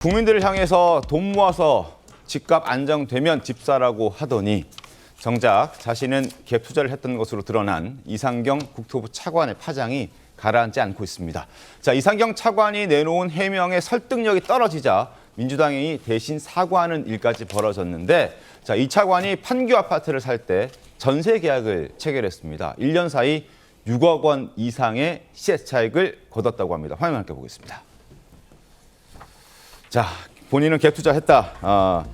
국민들을 향해서 돈 모아서 집값 안정되면 집사라고 하더니 정작 자신은 갭 투자를 했던 것으로 드러난 이상경 국토부 차관의 파장이 가라앉지 않고 있습니다. 자, 이상경 차관이 내놓은 해명의 설득력이 떨어지자 민주당이 대신 사과하는 일까지 벌어졌는데, 자, 이 차관이 판교 아파트를 살 때 전세 계약을 체결했습니다. 1년 사이 6억 원 이상의 시세 차익을 거뒀다고 합니다. 화면 함께 보겠습니다. 자, 본인은 갭 투자했다.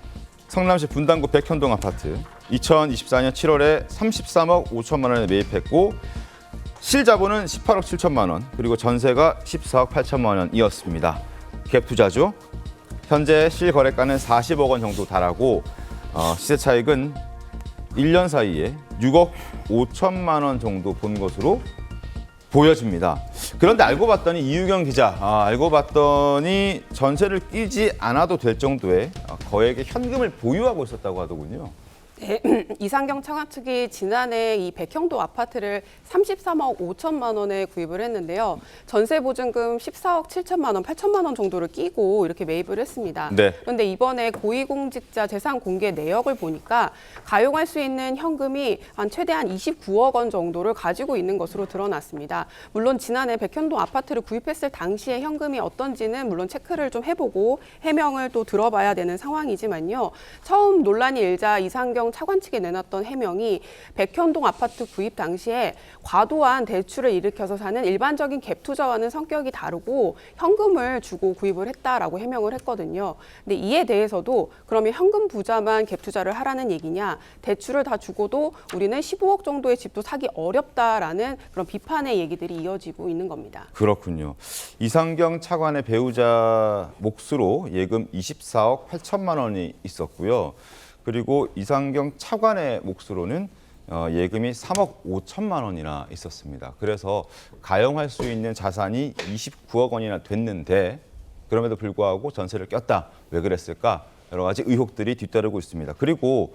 성남시 분당구 백현동 아파트 2024년 7월에 33억 5천만 원에 매입했고 실자본은 18억 7천만 원, 그리고 전세가 14억 8천만 원이었습니다. 갭 투자죠. 현재 실거래가는 40억 원 정도 달하고 시세 차익은 1년 사이에 6억 5천만 원 정도 본 것으로 보여집니다. 그런데 알고 봤더니 이유경 기자, 알고 봤더니 전세를 끼지 않아도 될 정도의 거액의 현금을 보유하고 있었다고 하더군요. 네, 이상경 차관 측이 지난해 이 백형도 아파트를 33억 5천만 원에 구입을 했는데요. 전세 보증금 14억 7천만 원, 8천만 원 정도를 끼고 이렇게 매입을 했습니다. 네. 그런데 이번에 고위공직자 재산 공개 내역을 보니까 가용할 수 있는 현금이 최대한 29억 원 정도를 가지고 있는 것으로 드러났습니다. 물론 지난해 백현동 아파트를 구입했을 당시의 현금이 어떤지는 물론 체크를 좀 해보고 해명을 또 들어봐야 되는 상황이지만요. 처음 논란이 일자 이상경 차관 측에 내놨던 해명이 백현동 아파트 구입 당시에 과도한 대출을 일으켜서 사는 일반적인 갭 투자와는 성격이 다르고 현금을 주고 구입을 했다라고 해명을 했거든요. 근데 이에 대해서도 그러면 현금 부자만 갭 투자를 하라는 얘기냐, 대출을 다 주고도 우리는 15억 정도의 집도 사기 어렵다라는 그런 비판의 얘기들이 이어지고 있는 겁니다. 그렇군요. 이상경 차관의 배우자 몫으로 예금 24억 8천만 원이 있었고요. 그리고 이상경 차관의 몫으로는 예금이 3억 5천만 원이나 있었습니다. 그래서 가용할 수 있는 자산이 29억 원이나 됐는데 그럼에도 불구하고 전세를 꼈다. 왜 그랬을까? 여러 가지 의혹들이 뒤따르고 있습니다. 그리고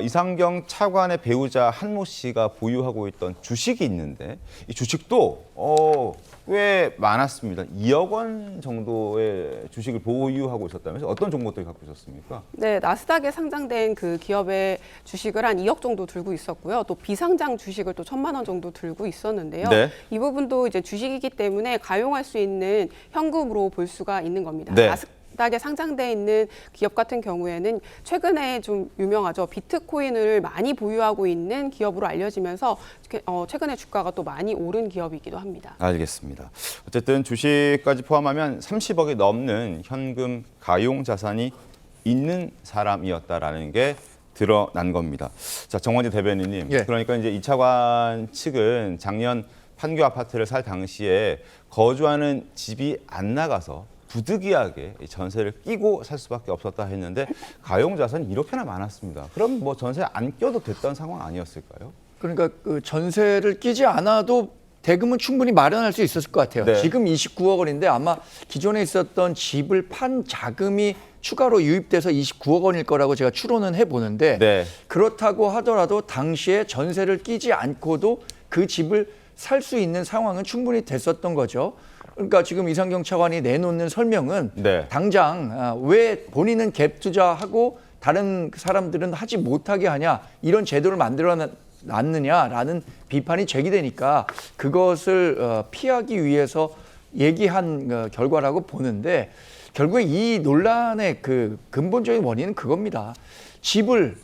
이상경 차관의 배우자 한모 씨가 보유하고 있던 주식이 있는데 이 주식도 꽤 많았습니다. 2억 원 정도의 주식을 보유하고 있었다면서 어떤 종목들을 갖고 있었습니까? 네, 나스닥에 상장된 그 기업의 주식을 한 2억 정도 들고 있었고요. 또 비상장 주식을 또 1,000만 원 정도 들고 있었는데요. 네. 이 부분도 이제 주식이기 때문에 가용할 수 있는 현금으로 볼 수가 있는 겁니다. 네. 나스닥에 상장돼 있는 기업 같은 경우에는 최근에 좀 유명하죠. 비트코인을 많이 보유하고 있는 기업으로 알려지면서 최근에 주가가 또 많이 오른 기업이기도 합니다. 알겠습니다. 어쨌든 주식까지 포함하면 30억이 넘는 현금 가용 자산이 있는 사람이었다라는 게 드러난 겁니다. 자, 정원진 대변인님. 예. 그러니까 이제 이 차관 측은 작년 판교 아파트를 살 당시에 거주하는 집이 안 나가서 부득이하게 전세를 끼고 살 수밖에 없었다 했는데 가용 자산이 이렇게나 많았습니다. 그럼 뭐 전세 안 껴도 됐던 상황 아니었을까요? 그러니까 그 전세를 끼지 않아도 대금은 충분히 마련할 수 있었을 것 같아요. 네. 지금 29억 원인데 아마 기존에 있었던 집을 판 자금이 추가로 유입돼서 29억 원일 거라고 제가 추론은 해보는데 네. 그렇다고 하더라도 당시에 전세를 끼지 않고도 그 집을 살 수 있는 상황은 충분히 됐었던 거죠. 그러니까 지금 이상경 차관이 내놓는 설명은 네. 당장 왜 본인은 갭 투자하고 다른 사람들은 하지 못하게 하냐, 이런 제도를 만들어 놨느냐라는 비판이 제기되니까 그것을 피하기 위해서 얘기한 결과라고 보는데, 결국에 이 논란의 그 근본적인 원인은 그겁니다. 집을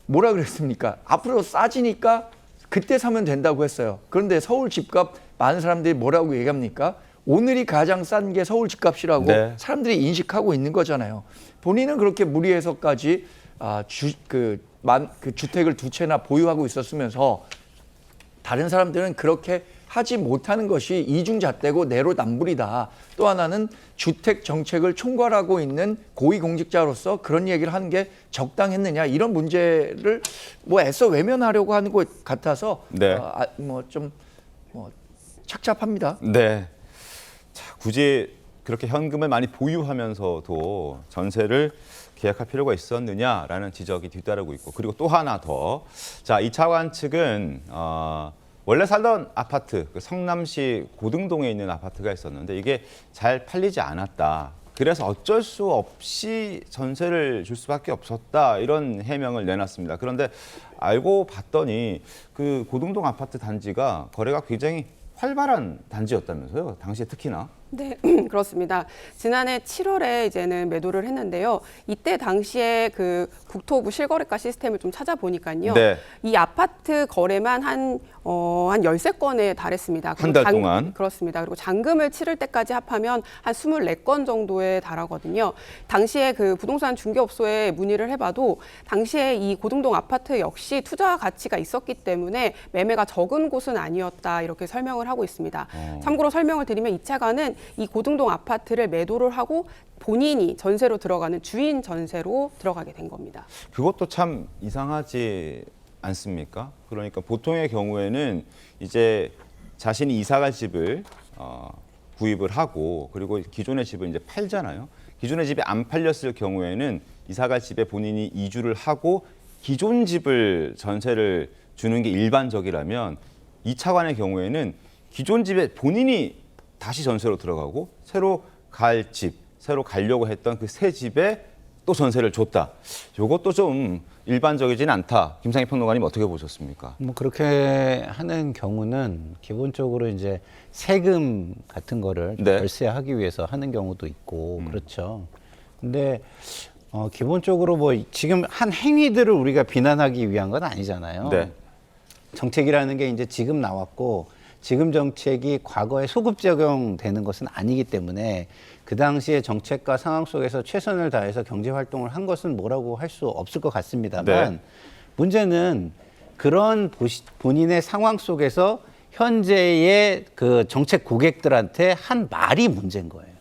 뭐라 그랬습니까? 앞으로 싸지니까 그때 사면 된다고 했어요. 그런데 서울 집값 많은 사람들이 뭐라고 얘기합니까? 오늘이 가장 싼 게 서울 집값이라고 네. 사람들이 인식하고 있는 거잖아요. 본인은 그렇게 무리해서까지 주택을 두 채나 보유하고 있었으면서 다른 사람들은 그렇게 하지 못하는 것이 이중잣대고 내로남불이다. 또 하나는 주택 정책을 총괄하고 있는 고위공직자로서 그런 얘기를 하는 게 적당했느냐, 이런 문제를 뭐 애써 외면하려고 하는 것 같아서 네. 좀 착잡합니다. 네. 자, 굳이 그렇게 현금을 많이 보유하면서도 전세를 계약할 필요가 있었느냐라는 지적이 뒤따르고 있고, 그리고 또 하나 더. 자, 이 차관 측은 원래 살던 아파트, 그 성남시 고등동에 있는 아파트가 있었는데 이게 잘 팔리지 않았다. 그래서 어쩔 수 없이 전세를 줄 수밖에 없었다 이런 해명을 내놨습니다. 그런데 알고 봤더니 그 고등동 아파트 단지가 거래가 굉장히 활발한 단지였다면서요. 당시에 특히나. 네, 그렇습니다. 지난해 7월에 이제는 매도를 했는데요. 이때 당시에 그 국토부 실거래가 시스템을 좀 찾아보니까요. 네. 이 아파트 거래만 한 13건에 달했습니다. 한 달 동안. 그렇습니다. 그리고 잔금을 치를 때까지 합하면 한 24건 정도에 달하거든요. 당시에 그 부동산 중개업소에 문의를 해봐도 당시에 이 고등동 아파트 역시 투자 가치가 있었기 때문에 매매가 적은 곳은 아니었다 이렇게 설명을 하고 있습니다. 참고로 설명을 드리면 이 차관은 이 고등동 아파트를 매도를 하고 본인이 전세로 들어가는 주인 전세로 들어가게 된 겁니다. 그것도 참 이상하지 않습니까? 그러니까 보통의 경우에는 이제 자신이 이사갈 집을 구입을 하고 그리고 기존의 집을 이제 팔잖아요. 기존의 집이 안 팔렸을 경우에는 이사갈 집에 본인이 이주를 하고 기존 집을 전세를 주는 게 일반적이라면 이 차관의 경우에는 기존 집에 본인이 다시 전세로 들어가고 새로 갈 집, 새로 가려고 했던 그 새 집에 또 전세를 줬다. 이것도 좀 일반적이지는 않다. 김상희 평론가님 어떻게 보셨습니까? 뭐 그렇게 하는 경우는 기본적으로 이제 세금 같은 거를 네. 절세하기 위해서 하는 경우도 있고 그렇죠. 근데 기본적으로 뭐 지금 한 행위들을 우리가 비난하기 위한 건 아니잖아요. 네. 정책이라는 게 이제 지금 나왔고 지금 정책이 과거에 소급 적용되는 것은 아니기 때문에 그 당시의 정책과 상황 속에서 최선을 다해서 경제 활동을 한 것은 뭐라고 할 수 없을 것 같습니다만 네. 문제는 그런 본인의 상황 속에서 현재의 그 정책 고객들한테 한 말이 문제인 거예요.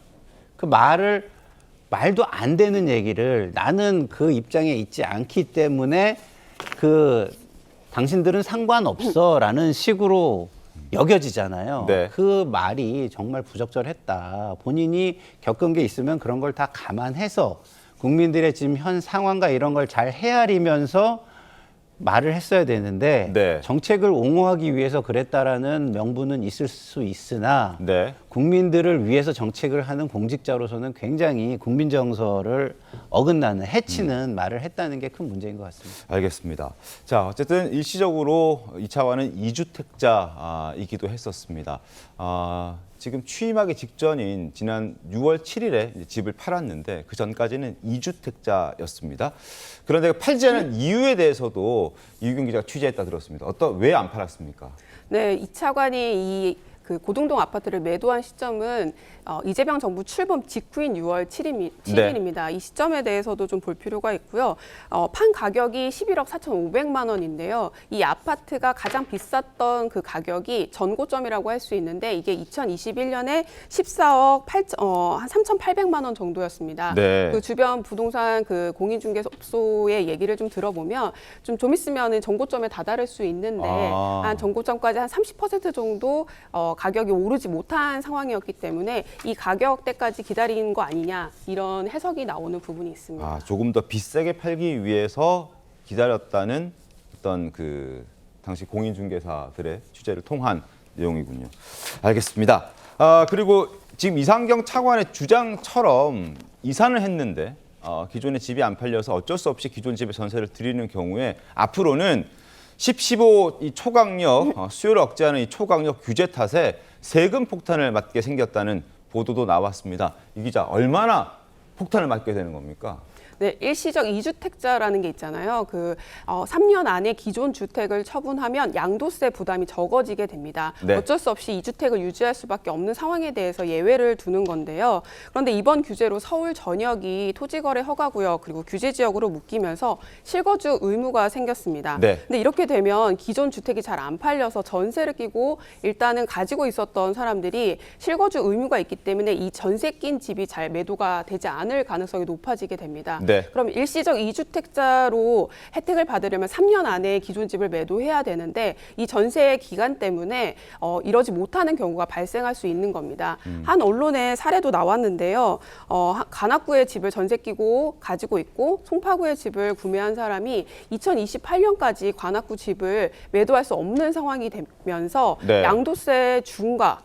그 말도 안 되는 얘기를 나는 그 입장에 있지 않기 때문에 그 당신들은 상관없어라는 식으로 여겨지잖아요. 네. 그 말이 정말 부적절했다. 본인이 겪은 게 있으면 그런 걸 다 감안해서 국민들의 지금 현 상황과 이런 걸 잘 헤아리면서 말을 했어야 되는데 네. 정책을 옹호하기 위해서 그랬다라는 명분은 있을 수 있으나 네. 국민들을 위해서 정책을 하는 공직자로서는 굉장히 국민 정서를 어긋나는 해치는 말을 했다는 게 큰 문제인 것 같습니다. 알겠습니다. 자, 어쨌든 일시적으로 이 차관은 2주택자이기도 했었습니다. 지금 취임하기 직전인 지난 6월 7일에 집을 팔았는데 그 전까지는 2주택자였습니다. 그런데 팔지 않은 이유에 대해서도 이유경 기자가 취재했다 들었습니다. 왜 안 팔았습니까? 네, 이 차관이 그 고등동 아파트를 매도한 시점은 이재명 정부 출범 직후인 6월 7일입니다. 이 시점에 대해서도 좀 볼 필요가 있고요. 판 가격이 11억 4,500만 원인데요. 이 아파트가 가장 비쌌던 그 가격이 전고점이라고 할 수 있는데 이게 2021년에 14억 한 3,800만 원 정도였습니다. 네. 그 주변 부동산 그 공인중개소의 얘기를 좀 들어보면 좀 있으면은 전고점에 다다를 수 있는데 한 전고점까지 한 30% 정도 가격이 오르지 못한 상황이었기 때문에 이 가격대까지 기다리는 거 아니냐 이런 해석이 나오는 부분이 있습니다. 조금 더 비싸게 팔기 위해서 기다렸다는 어떤 그 당시 공인중개사들의 취재를 통한 내용이군요. 알겠습니다. 그리고 지금 이상경 차관의 주장처럼 이사는 했는데 기존의 집이 안 팔려서 어쩔 수 없이 기존 집에 전세를 드리는 경우에 앞으로는 15 이 초강력 수요를 억제하는 이 초강력 규제 탓에 세금 폭탄을 맞게 생겼다는 보도도 나왔습니다. 이 기자 얼마나 폭탄을 맞게 되는 겁니까? 네, 일시적 2주택자라는 게 있잖아요. 3년 안에 기존 주택을 처분하면 양도세 부담이 적어지게 됩니다. 네. 어쩔 수 없이 2주택을 유지할 수밖에 없는 상황에 대해서 예외를 두는 건데요. 그런데 이번 규제로 서울 전역이 토지거래 허가구역 그리고 규제 지역으로 묶이면서 실거주 의무가 생겼습니다. 네. 근데 이렇게 되면 기존 주택이 잘 안 팔려서 전세를 끼고 일단은 가지고 있었던 사람들이 실거주 의무가 있기 때문에 이 전세 낀 집이 잘 매도가 되지 않을 가능성이 높아지게 됩니다. 네. 그럼 일시적 2주택자로 혜택을 받으려면 3년 안에 기존 집을 매도해야 되는데 이 전세 기간 때문에 이러지 못하는 경우가 발생할 수 있는 겁니다. 한 언론의 사례도 나왔는데요. 관악구에 집을 전세 끼고 가지고 있고 송파구에 집을 구매한 사람이 2028년까지 관악구 집을 매도할 수 없는 상황이 되면서 네. 양도세 중과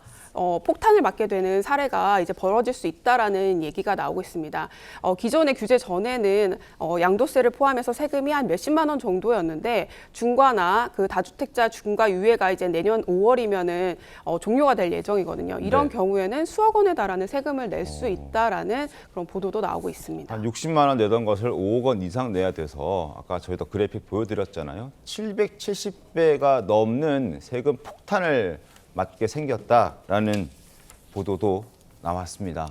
폭탄을 맞게 되는 사례가 이제 벌어질 수 있다라는 얘기가 나오고 있습니다. 기존의 규제 전에는 양도세를 포함해서 세금이 한 몇십만 원 정도였는데 중과나 그 다주택자 중과 유예가 이제 내년 5월이면은 종료가 될 예정이거든요. 이런 네. 경우에는 수억 원에 달하는 세금을 낼 수 있다라는 그런 보도도 나오고 있습니다. 한 60만 원 내던 것을 5억 원 이상 내야 돼서 아까 저희도 그래픽 보여드렸잖아요. 770배가 넘는 세금 폭탄을 맞게 생겼다라는 보도도 나왔습니다.